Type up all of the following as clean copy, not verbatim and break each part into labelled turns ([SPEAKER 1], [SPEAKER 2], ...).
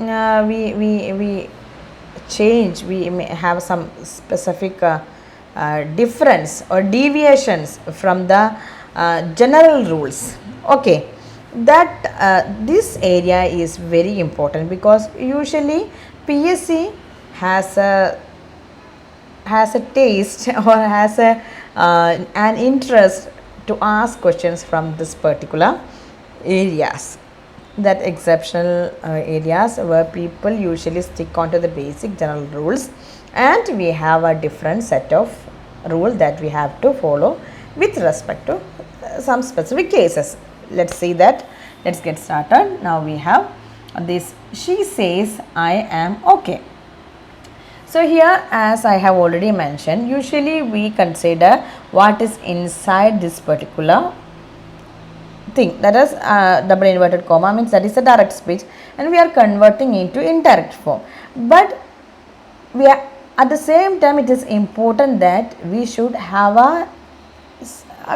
[SPEAKER 1] we change, we may have some specific difference or deviations from the general rules. Okay, that this area is very important because usually PSC has a taste or has an interest to ask questions from this particular areas, that exceptional areas where people usually stick on to the basic general rules, and we have a different set of rule that we have to follow with respect to some specific cases. Let's see that. Let's get started. Now we have this, she says I am okay. So here, as I have already mentioned, usually we consider what is inside this particular thing, that is double inverted comma means that is a direct speech, and we are converting into indirect form. But we are at the same time, it is important that we should have a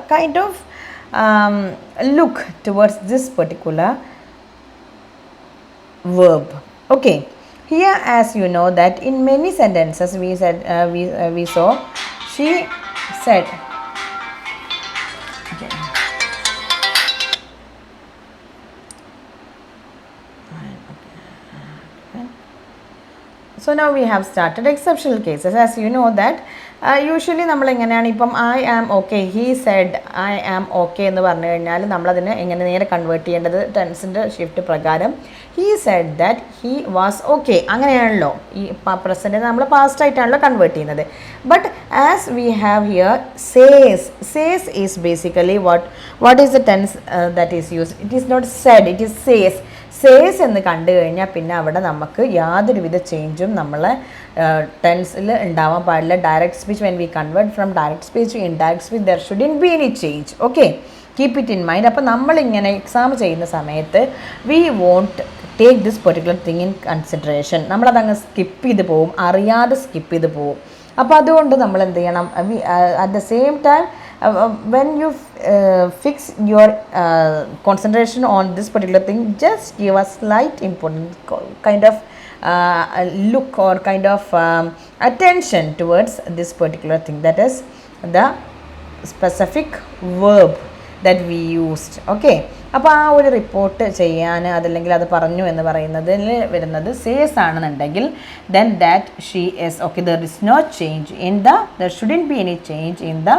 [SPEAKER 1] kind of look towards this particular verb. Okay, here as you know that in many sentences we said we saw she said. Okay. So now we have started exceptional cases. As you know that usually നമ്മൾ എങ്ങനെയാണ് ഇപ്പം I am okay, he said I am okay എന്ന് പറഞ്ഞു കഴിഞ്ഞാൽ നമ്മളതിനെ എങ്ങനെ നേരെ convert ചെയ്യേണ്ടത് ടെൻസിൻ്റെ ഷിഫ്റ്റ് പ്രകാരം he said that he was okay അങ്ങനെയാണല്ലോ. ഈ പ്രസൻറ്റ് നമ്മൾ പാസ്റ്റ് ആയിട്ടാണല്ലോ കൺവേർട്ട് ചെയ്യുന്നത്. But as we have here says is basically what is the tense that is used. It is not said, it is says എന്ന് കണ്ടു കഴിഞ്ഞാൽ പിന്നെ അവിടെ നമുക്ക് യാതൊരുവിധ ചേഞ്ചും നമ്മളെ ടെൻസിൽ ഉണ്ടാവാൻ പാടില്ല. Direct speech, when we convert from direct speech to indirect speech there shouldn't be any change. Okay, keep it in mind. അപ്പോൾ നമ്മളിങ്ങനെ എക്സാം ചെയ്യുന്ന സമയത്ത് we won't take this particular thing in consideration. നമ്മളതങ്ങ് സ്കിപ്പ് ചെയ്ത് പോവും, അറിയാതെ skip ചെയ്ത് പോവും. അപ്പോൾ അതുകൊണ്ട് നമ്മൾ എന്ത് ചെയ്യണം, at the same time when you fix your concentration on this particular thing, just give a slight important kind of look or kind of attention towards this particular thing, that is the specific verb that we used. Okay, അപ്പോൾ ആ ഒരു report ചെയ്യാൻ അതല്ലെങ്കിൽ അത് പറഞ്ഞു എന്ന് പറയുന്നതിൽ വരുന്നത് സേസ് ആണെന്നുണ്ടെങ്കിൽ then that she is okay, there is no change in there shouldn't be any change in the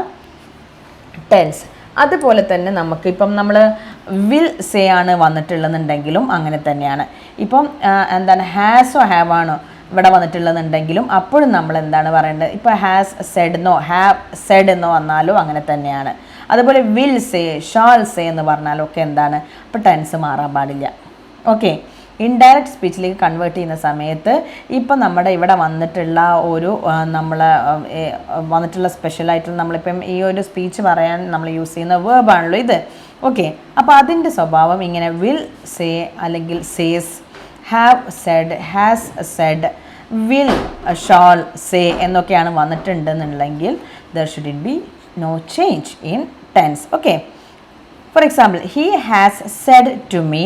[SPEAKER 1] tense. അതുപോലെ തന്നെ നമുക്ക് ഇപ്പം നമ്മൾ വിൽ സേ ആണ് വന്നിട്ടുള്ളതെന്നുണ്ടെങ്കിലും അങ്ങനെ തന്നെയാണ്. ഇപ്പം എന്താണ് ഹാസോ ഹാവ് ആണോ ഇവിടെ വന്നിട്ടുള്ളതെന്നുണ്ടെങ്കിലും അപ്പോഴും നമ്മൾ എന്താണ് പറയേണ്ടത്, ഇപ്പോൾ ഹാസ് സെഡ് എന്നോ ഹാവ് സെഡ് എന്നോ വന്നാലും അങ്ങനെ തന്നെയാണ്. അതുപോലെ വിൽ സേ ഷാൾ സേ എന്ന് പറഞ്ഞാലും ഒക്കെ എന്താണ്, അപ്പോൾ ടെൻസ് മാറാൻ പാടില്ല. ഓക്കെ, ഇൻഡയറക്റ്റ് സ്പീച്ചിലേക്ക് കൺവേർട്ട് ചെയ്യുന്ന സമയത്ത് ഇപ്പം നമ്മുടെ ഇവിടെ വന്നിട്ടുള്ള ഒരു നമ്മൾ വന്നിട്ടുള്ള സ്പെഷ്യലായിട്ടുള്ള നമ്മളിപ്പം ഈ ഒരു സ്പീച്ച് പറയാൻ നമ്മൾ യൂസ് ചെയ്യുന്ന വേർബാണല്ലോ ഇത്. ഓക്കെ, അപ്പോൾ അതിൻ്റെ സ്വഭാവം ഇങ്ങനെ വിൽ സേ അല്ലെങ്കിൽ says, have said, has said, will shall say എന്നൊക്കെയാണ് വന്നിട്ടുണ്ടെന്നുണ്ടെങ്കിൽ there shouldn't be no change in tense. Okay, for example he has said to me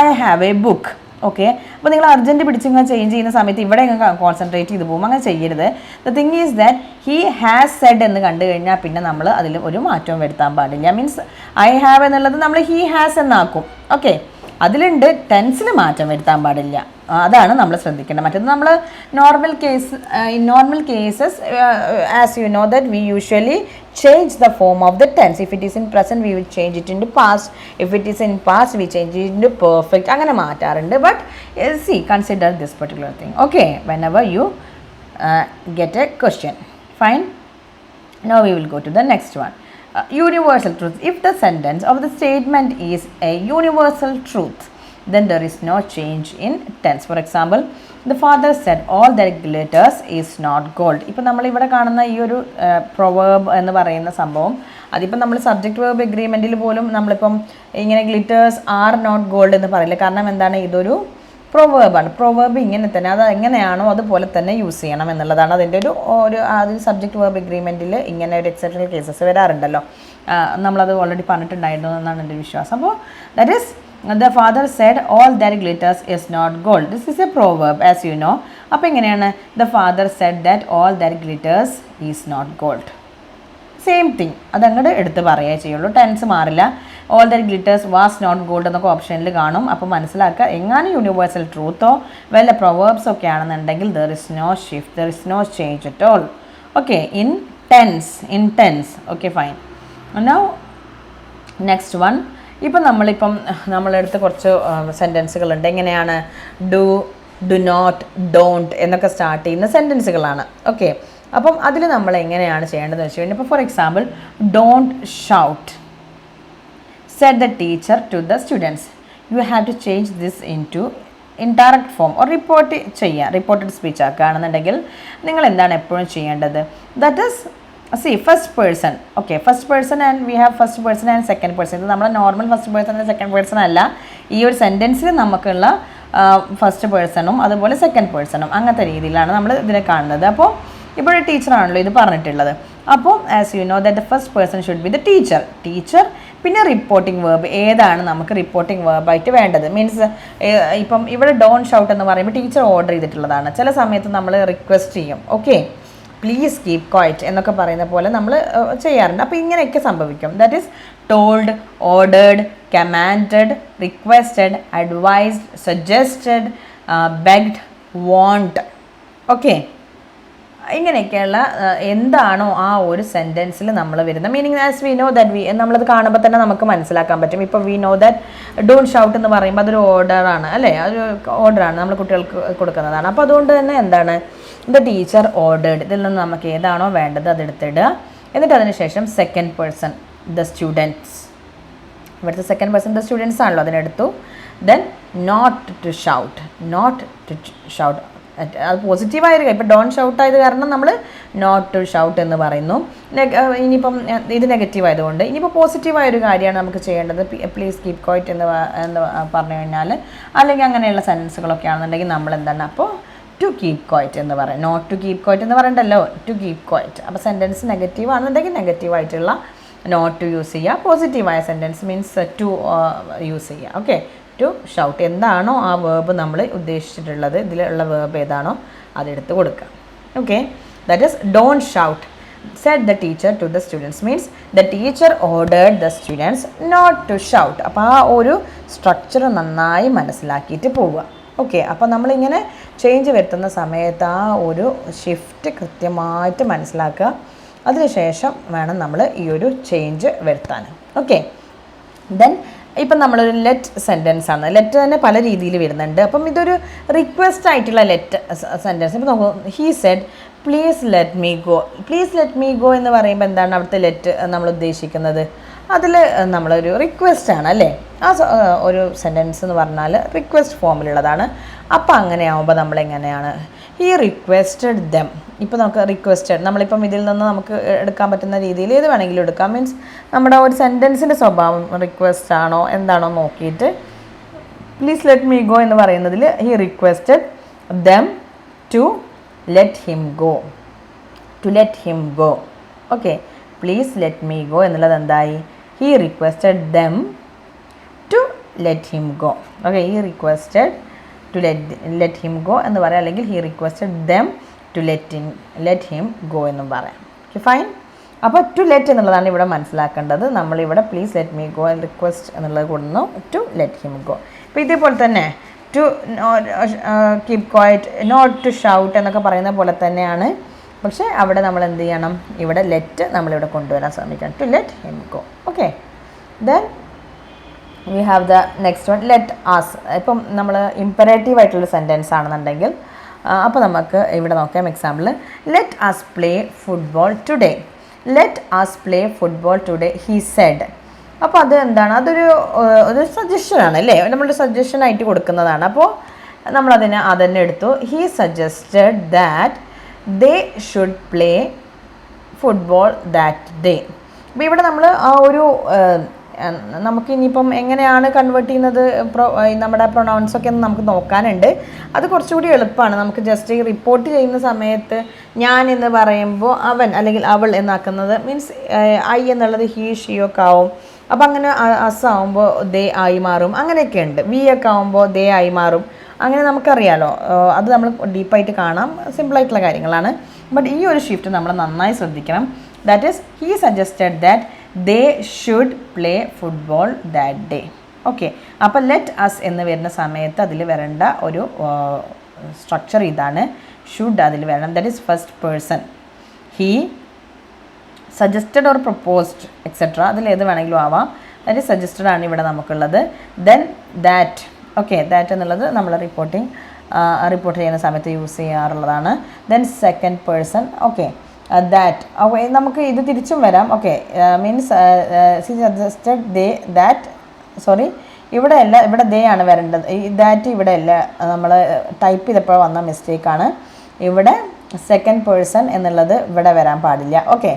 [SPEAKER 1] I have a book. Okay, അപ്പോൾ നിങ്ങൾ urgent പിടിച്ചിങ്ങനെ change ചെയ്യുന്ന സമയത്ത് ഇവിടെ concentrate ചെയ്ത് പോകും, അങ്ങനെ ചെയ്യരുത്. The thing is that he has Z എന്ന് കണ്ടു കഴിഞ്ഞാൽ പിന്നെ നമ്മൾ അതിൽ ഒരു മാറ്റവും വരുത്താൻ പാടില്ല. മീൻസ് ഐ ഹാവ് എന്നുള്ളത് നമ്മൾ ഹി ഹാസ് എന്നാക്കും. ഓക്കെ, അതിലുണ്ട്, ടെൻസിൽ മാറ്റം വരുത്താൻ പാടില്ല. അതാണ് നമ്മൾ ശ്രദ്ധിക്കേണ്ടത്. മറ്റേത് നമ്മൾ normal cases as you know that we usually change the form of the tense. If it is in present we will change it into past, if it is in past we change it into perfect, അങ്ങനെ മാറ്റാറുണ്ട്. But see, consider this particular thing, okay, whenever you get a question. Fine, now we will go to the next one. Universal truth. If the sentence of the statement is a universal truth, then there is no change in tense. For example, the father said all that glitters is not gold. ഇപ്പോൾ നമ്മളിവിടെ കാണുന്ന ഈ ഒരു പ്രൊവേർബ് എന്ന് പറയുന്ന സംഭവം, അതിപ്പം നമ്മൾ സബ്ജക്റ്റ് വേർബ് എഗ്രിമെൻറ്റിൽ പോലും നമ്മളിപ്പം ഇങ്ങനെ ഗ്ലിറ്റേഴ്സ് ആർ നോട്ട് ഗോൾഡ് എന്ന് പറയില്ല. കാരണം എന്താണ്, ഇതൊരു പ്രൊവേർബാണ്. പ്രൊവേർബ് ഇങ്ങനെ തന്നെ, അത് എങ്ങനെയാണോ അതുപോലെ തന്നെ യൂസ് ചെയ്യണം എന്നുള്ളതാണ് അതിൻ്റെ അതിൽ സബ്ജക്റ്റ് വേർബ് എഗ്രിമെൻറ്റിൽ ഇങ്ങനെ ഒരു എക്സെപ്ഷണൽ കേസസ് വരാറുണ്ടല്ലോ. നമ്മളത് ഓൾറെഡി പറഞ്ഞിട്ടുണ്ടായിരുന്നു എന്നാണ് എൻ്റെ വിശ്വാസം. അപ്പോൾ that is The father said all that glitters is not gold. This is a proverb, as you know. അപ്പോൾ എങ്ങനെയാണ്? The father said that all that glitters is not gold. Same thing അതങ്ങോട്ട് എടുത്ത് പറയുകയേ ചെയ്യുള്ളൂ, ടെൻസ് മാറില്ല. All that glitters was not gold എന്നൊക്കെ ഓപ്ഷനിൽ കാണും. അപ്പോൾ മനസ്സിലാക്കുക, എങ്ങാനും യൂണിവേഴ്സൽ ട്രൂത്തോ വല്ല പ്രൊവേർബ്സ് ഒക്കെ ആണെന്നുണ്ടെങ്കിൽ there is no shift, there is no change at all. Okay, in tense. Okay, fine. Now next one. ഇപ്പം നമ്മളെടുത്ത് കുറച്ച് സെൻറ്റൻസുകളുണ്ട്. എങ്ങനെയാണ്? ഡു നോട്ട്, ഡോണ്ട് എന്നൊക്കെ സ്റ്റാർട്ട് ചെയ്യുന്ന സെൻറ്റൻസുകളാണ്. ഓക്കെ, അപ്പം അതിൽ നമ്മൾ എങ്ങനെയാണ് ചെയ്യേണ്ടതെന്ന് വെച്ച് കഴിഞ്ഞാൽ, ഇപ്പോൾ for example, don't shout said the teacher to the students. You have to change this indirect form or reported speech ആക്കുകയാണെന്നുണ്ടെങ്കിൽ നിങ്ങൾ എന്താണ് എപ്പോഴും ചെയ്യേണ്ടത്? That is first person. Okay, first person and we have first person and second person. ഇത് നമ്മൾ normal first person and second person അല്ല. ഈ ഒരു സെൻറ്റൻസിൽ നമുക്കുള്ള ഫസ്റ്റ് പേഴ്സണും അതുപോലെ സെക്കൻഡ് പേഴ്സണും അങ്ങനത്തെ രീതിയിലാണ് നമ്മൾ ഇതിനെ കാണുന്നത്. അപ്പോൾ ഇപ്പോൾ ടീച്ചറാണല്ലോ ഇത് പറഞ്ഞിട്ടുള്ളത്. അപ്പോൾ as you know that the first person should be the teacher. പിന്നെ റിപ്പോർട്ടിംഗ് വേർബ് ഏതാണ് നമുക്ക് റിപ്പോർട്ടിംഗ് വേർബായിട്ട് വേണ്ടത്? മീൻസ് ഇപ്പം ഇവിടെ ഡോണ്ട് ഷൗട്ട് എന്ന് പറയുമ്പോൾ ടീച്ചർ ഓർഡർ ചെയ്തിട്ടുള്ളതാണ്. ചില സമയത്ത് നമ്മൾ റിക്വസ്റ്റ് ചെയ്യും, ഓക്കെ പ്ലീസ് കീപ് ക്വയറ്റ് എന്നൊക്കെ പറയുന്ന പോലെ നമ്മൾ ചെയ്യാറുണ്ട്. അപ്പോൾ ഇങ്ങനെയൊക്കെ സംഭവിക്കും. That is told, ordered, commanded, requested, advised, suggested, begged, want. Okay, ഇങ്ങനെയൊക്കെയുള്ള എന്താണോ ആ ഒരു സെൻറ്റൻസിൽ നമ്മൾ വരുന്ന meaning. As we know that നമ്മളത് കാണുമ്പോൾ തന്നെ നമുക്ക് മനസ്സിലാക്കാൻ പറ്റും. ഇപ്പോൾ we know that don't shout എന്ന് പറയുമ്പോൾ അതൊരു ഓർഡറാണ്, അല്ലേ? അതൊരു ഓർഡറാണ്, നമ്മൾ കുട്ടികൾക്ക് കൊടുക്കുന്നതാണ്. അപ്പോൾ അതുകൊണ്ട് തന്നെ എന്താണ്? The teacher ordered. ഇതിൽ നിന്ന് നമുക്ക് ഏതാണോ വേണ്ടത് അതെടുത്തിടുക. എന്നിട്ട് അതിന് ശേഷം സെക്കൻഡ് പേഴ്സൺ ദ സ്റ്റുഡൻസ്. ഇവിടുത്തെ സെക്കൻഡ് പേഴ്സൺ ദ സ്റ്റുഡൻസ് ആണല്ലോ, അതിനെടുത്തു. Then not to shout. അത് പോസിറ്റീവായൊരു കാര്യം. ഇപ്പോൾ ഡോൺ ഷൗട്ട് ആയത് കാരണം നമ്മൾ നോട്ട് ടു ഷൗട്ട് എന്ന് പറയുന്നു. ഇനിയിപ്പം ഇത് നെഗറ്റീവ് ആയതുകൊണ്ട് ഇനിയിപ്പോൾ പോസിറ്റീവായൊരു കാര്യമാണ് നമുക്ക് ചെയ്യേണ്ടത്. പ്ലീസ് കീപ് ക്വയറ്റ് എന്ന് പറഞ്ഞു കഴിഞ്ഞാൽ, അല്ലെങ്കിൽ അങ്ങനെയുള്ള സെൻറ്റൻസുകളൊക്കെ ആണെന്നുണ്ടെങ്കിൽ നമ്മൾ എന്താണ് അപ്പോൾ ടു കീപ് ക്വയറ്റ് എന്ന് പറയാം. നോട്ട് ടു കീപ് ക്വയറ്റ് എന്ന് പറയണ്ടല്ലോ, ടു കീപ് ക്വയറ്റ്. അപ്പോൾ സെൻറ്റൻസ് നെഗറ്റീവ് ആണെന്നുണ്ടെങ്കിൽ നെഗറ്റീവായിട്ടുള്ള നോട്ട് ടു യൂസ് ചെയ്യുക. പോസിറ്റീവായ സെൻറ്റൻസ് മീൻസ് ടു യൂസ് ചെയ്യുക. Okay, to shout. എന്താണോ ആ വേർബ് നമ്മൾ ഉദ്ദേശിച്ചിട്ടുള്ളത്, ഇതിലുള്ള വേർബ് ഏതാണോ അതെടുത്ത് കൊടുക്കുക. Okay, that is don't shout said the teacher to the students means the teacher ordered the students not to shout. അപ്പോൾ ആ ഒരു സ്ട്രക്ചർ നന്നായി മനസ്സിലാക്കിയിട്ട് പോവുക. ഓക്കെ, അപ്പോൾ നമ്മളിങ്ങനെ ചേഞ്ച് വരുത്തുന്ന സമയത്ത് ആ ഒരു ഷിഫ്റ്റ് കൃത്യമായിട്ട് മനസ്സിലാക്കുക. അതിനുശേഷം വേണം നമ്മൾ ഈ ഒരു ചേഞ്ച് വരുത്താൻ. ഓക്കെ, ദെൻ ഇപ്പം നമ്മളൊരു ലെറ്റ് സെൻറ്റൻസ് ആണ്. ലെറ്റ് തന്നെ പല രീതിയിൽ വരുന്നുണ്ട്. അപ്പം ഇതൊരു റിക്വസ്റ്റ് ആയിട്ടുള്ള ലെറ്റ് സെൻറ്റൻസ്. ഇപ്പം നോക്കൂ, he said please let me go. Please let me go എന്ന് പറയുമ്പോൾ എന്താണ് അവിടുത്തെ ലെറ്റ് നമ്മൾ ഉദ്ദേശിക്കുന്നത്? അതിൽ നമ്മളൊരു റിക്വസ്റ്റ് ആണ്, അല്ലേ? ആ ഒരു സെൻറ്റൻസ് എന്ന് പറഞ്ഞാൽ റിക്വസ്റ്റ് ഫോമിലുള്ളതാണ്. അപ്പോൾ അങ്ങനെ ആകുമ്പോൾ നമ്മളെങ്ങനെയാണ് ഹീ റിക്വസ്റ്റഡ് ദം. ഇപ്പോൾ നമുക്ക് റിക്വസ്റ്റഡ് നമ്മളിപ്പം ഇതിൽ നിന്ന് നമുക്ക് എടുക്കാൻ പറ്റുന്ന രീതിയിൽ ഏത് വേണമെങ്കിലും എടുക്കാം. മീൻസ് നമ്മുടെ ഒരു സെൻറ്റൻസിൻ്റെ സ്വഭാവം റിക്വസ്റ്റ് ആണോ എന്താണോ നോക്കിയിട്ട് പ്ലീസ് ലെറ്റ് മീ ഗോ എന്ന് പറയുന്നതിൽ he requested them to let him go. Okay, please let me go എന്നുള്ളത് എന്തായി? He requested them to let him go. Okay, he requested to let him go എന്ന് പറയാം, അല്ലെങ്കിൽ he requested them to let him go എന്നും പറയാം. Okay, fine. അപ്പോൾ to let എന്നുള്ളതാണ് ഇവിടെ മനസ്സിലാക്കേണ്ടത്. നമ്മളിവിടെ please let me go request എന്നുള്ളത് കൊടുക്കുന്നു ടു ലെറ്റ് ഹിം ഗോ. അപ്പോൾ ഇതേപോലെ തന്നെ to keep quiet, not to shout എന്നൊക്കെ പറയുന്ന പോലെ തന്നെയാണ്. പക്ഷേ അവിടെ നമ്മൾ എന്ത് ചെയ്യണം? ഇവിടെ ലെറ്റ് നമ്മളിവിടെ കൊണ്ടുവരാൻ ശ്രമിക്കണം. To let him go. Okay, then we have the next one let us. ഇപ്പം നമ്മൾ ഇമ്പറേറ്റീവ് ആയിട്ടുള്ള സെൻറ്റൻസ് ആണെന്നുണ്ടെങ്കിൽ അപ്പോൾ നമുക്ക് ഇവിടെ നോക്കാം. Example, let us play football today. He said. അപ്പോൾ അത് എന്താണ്? ഒരു സജഷനാണ്, അല്ലേ? നമ്മളൊരു സജഷനായിട്ട് കൊടുക്കുന്നതാണ്. അപ്പോൾ നമ്മളതിനെ എടുത്തു. He suggested that they should play football that day. അപ്പോൾ ഇവിടെ നമ്മൾ ആ ഒരു നമുക്കിനിയിപ്പം എങ്ങനെയാണ് കൺവേർട്ട് ചെയ്യുന്നത് നമ്മുടെ പ്രൊനൗൺസൊക്കെ ഒന്ന് നമുക്ക് നോക്കാനുണ്ട്. അത് കുറച്ചുകൂടി എളുപ്പമാണ്. നമുക്ക് ജസ്റ്റ് ഈ റിപ്പോർട്ട് ചെയ്യുന്ന സമയത്ത് ഞാൻ എന്ന് പറയുമ്പോൾ അവൻ അല്ലെങ്കിൽ അവൾ എന്നാക്കുന്നത് മീൻസ് ഐ എന്നുള്ളത് ഹീ ഷീ ഒക്കെ ആവും. അപ്പോൾ അങ്ങനെ അസ് ആവുമ്പോൾ ദേ ആയി മാറും, അങ്ങനെയൊക്കെ ഉണ്ട്. വി ഒക്കെ ആവുമ്പോൾ ദേ ആയി മാറും, അങ്ങനെ നമുക്കറിയാലോ. അത് നമ്മൾ ഡീപ്പായിട്ട് കാണാം, സിമ്പിളായിട്ടുള്ള കാര്യങ്ങളാണ്. ബട്ട് ഈ ഒരു ഷിഫ്റ്റ് നമ്മൾ നന്നായി ശ്രദ്ധിക്കണം. That is he suggested that they should play football that day. Okay, അപ്പോൾ ലെറ്റ് അസ് എന്ന് വരുന്ന സമയത്ത് അതിൽ വരേണ്ട ഒരു സ്ട്രക്ചർ ഇതാണ്. ഷുഡ് അതിൽ വരണം. That is first person. He suggested or proposed etcetera, അതിൽ ഏത് വേണമെങ്കിലും ആവാം. ദാറ്റ് ഈസ് സജസ്റ്റഡ് ആണ് ഇവിടെ നമുക്കുള്ളത്. ദെൻ ദാറ്റ്, ഓക്കെ, ദാറ്റ് എന്നുള്ളത് നമ്മൾ റിപ്പോർട്ട് ചെയ്യുന്ന സമയത്ത് യൂസ് ചെയ്യാറുള്ളതാണ്. Then second person, okay, that. Okay, നമുക്ക് ഇത് തിരിച്ചും വരാം. Okay, means she suggested they that, sorry ഇവിടെ അല്ല, ഇവിടെ ദേ ആണ് വരേണ്ടത്. ഈ ദാറ്റ് ഇവിടെ അല്ല, നമ്മൾ ടൈപ്പ് ചെയ്തപ്പോൾ വന്ന മിസ്റ്റേക്കാണ്. ഇവിടെ സെക്കൻഡ് പേഴ്സൺ എന്നുള്ളത് ഇവിടെ വരാൻ പാടില്ല. Okay,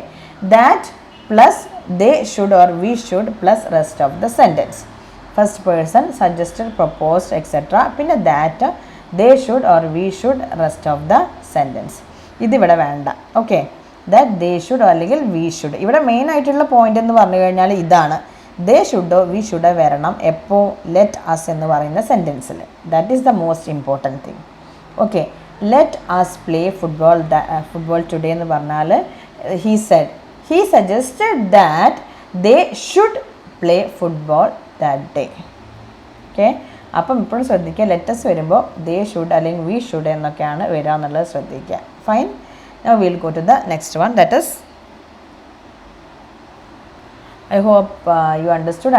[SPEAKER 1] that plus they should or we should plus rest of the sentence. First person, suggested, proposed etcetera, പിന്നെ that, they should or we should, rest of the sentence. ഇതിവിടെ വേണ്ട. ഓക്കെ, ദാറ്റ് ദേ ഷുഡ് അല്ലെങ്കിൽ we should. ഇവിടെ main ആയിട്ടുള്ള point എന്ന് പറഞ്ഞു കഴിഞ്ഞാൽ ഇതാണ്. ദേ ഷുഡോ വി ഷുഡോ വരണം എപ്പോൾ? ലെറ്റ് അസ് എന്ന് പറയുന്ന സെൻറ്റൻസിൽ. That is the most important thing. Okay, let us play football today എന്ന് പറഞ്ഞാൽ he suggested that they should play football that day. Okay, അപ്പം ഇപ്പോഴും ശ്രദ്ധിക്കുക, ലെറ്റസ് വരുമ്പോൾ ദേ ഷുഡ് അല്ലെങ്കിൽ വി ഷുഡ് എന്നൊക്കെയാണ് വരിക എന്നുള്ളത് ശ്രദ്ധിക്കുക. Fine. Now will go to the next one. That is, I hope you understood.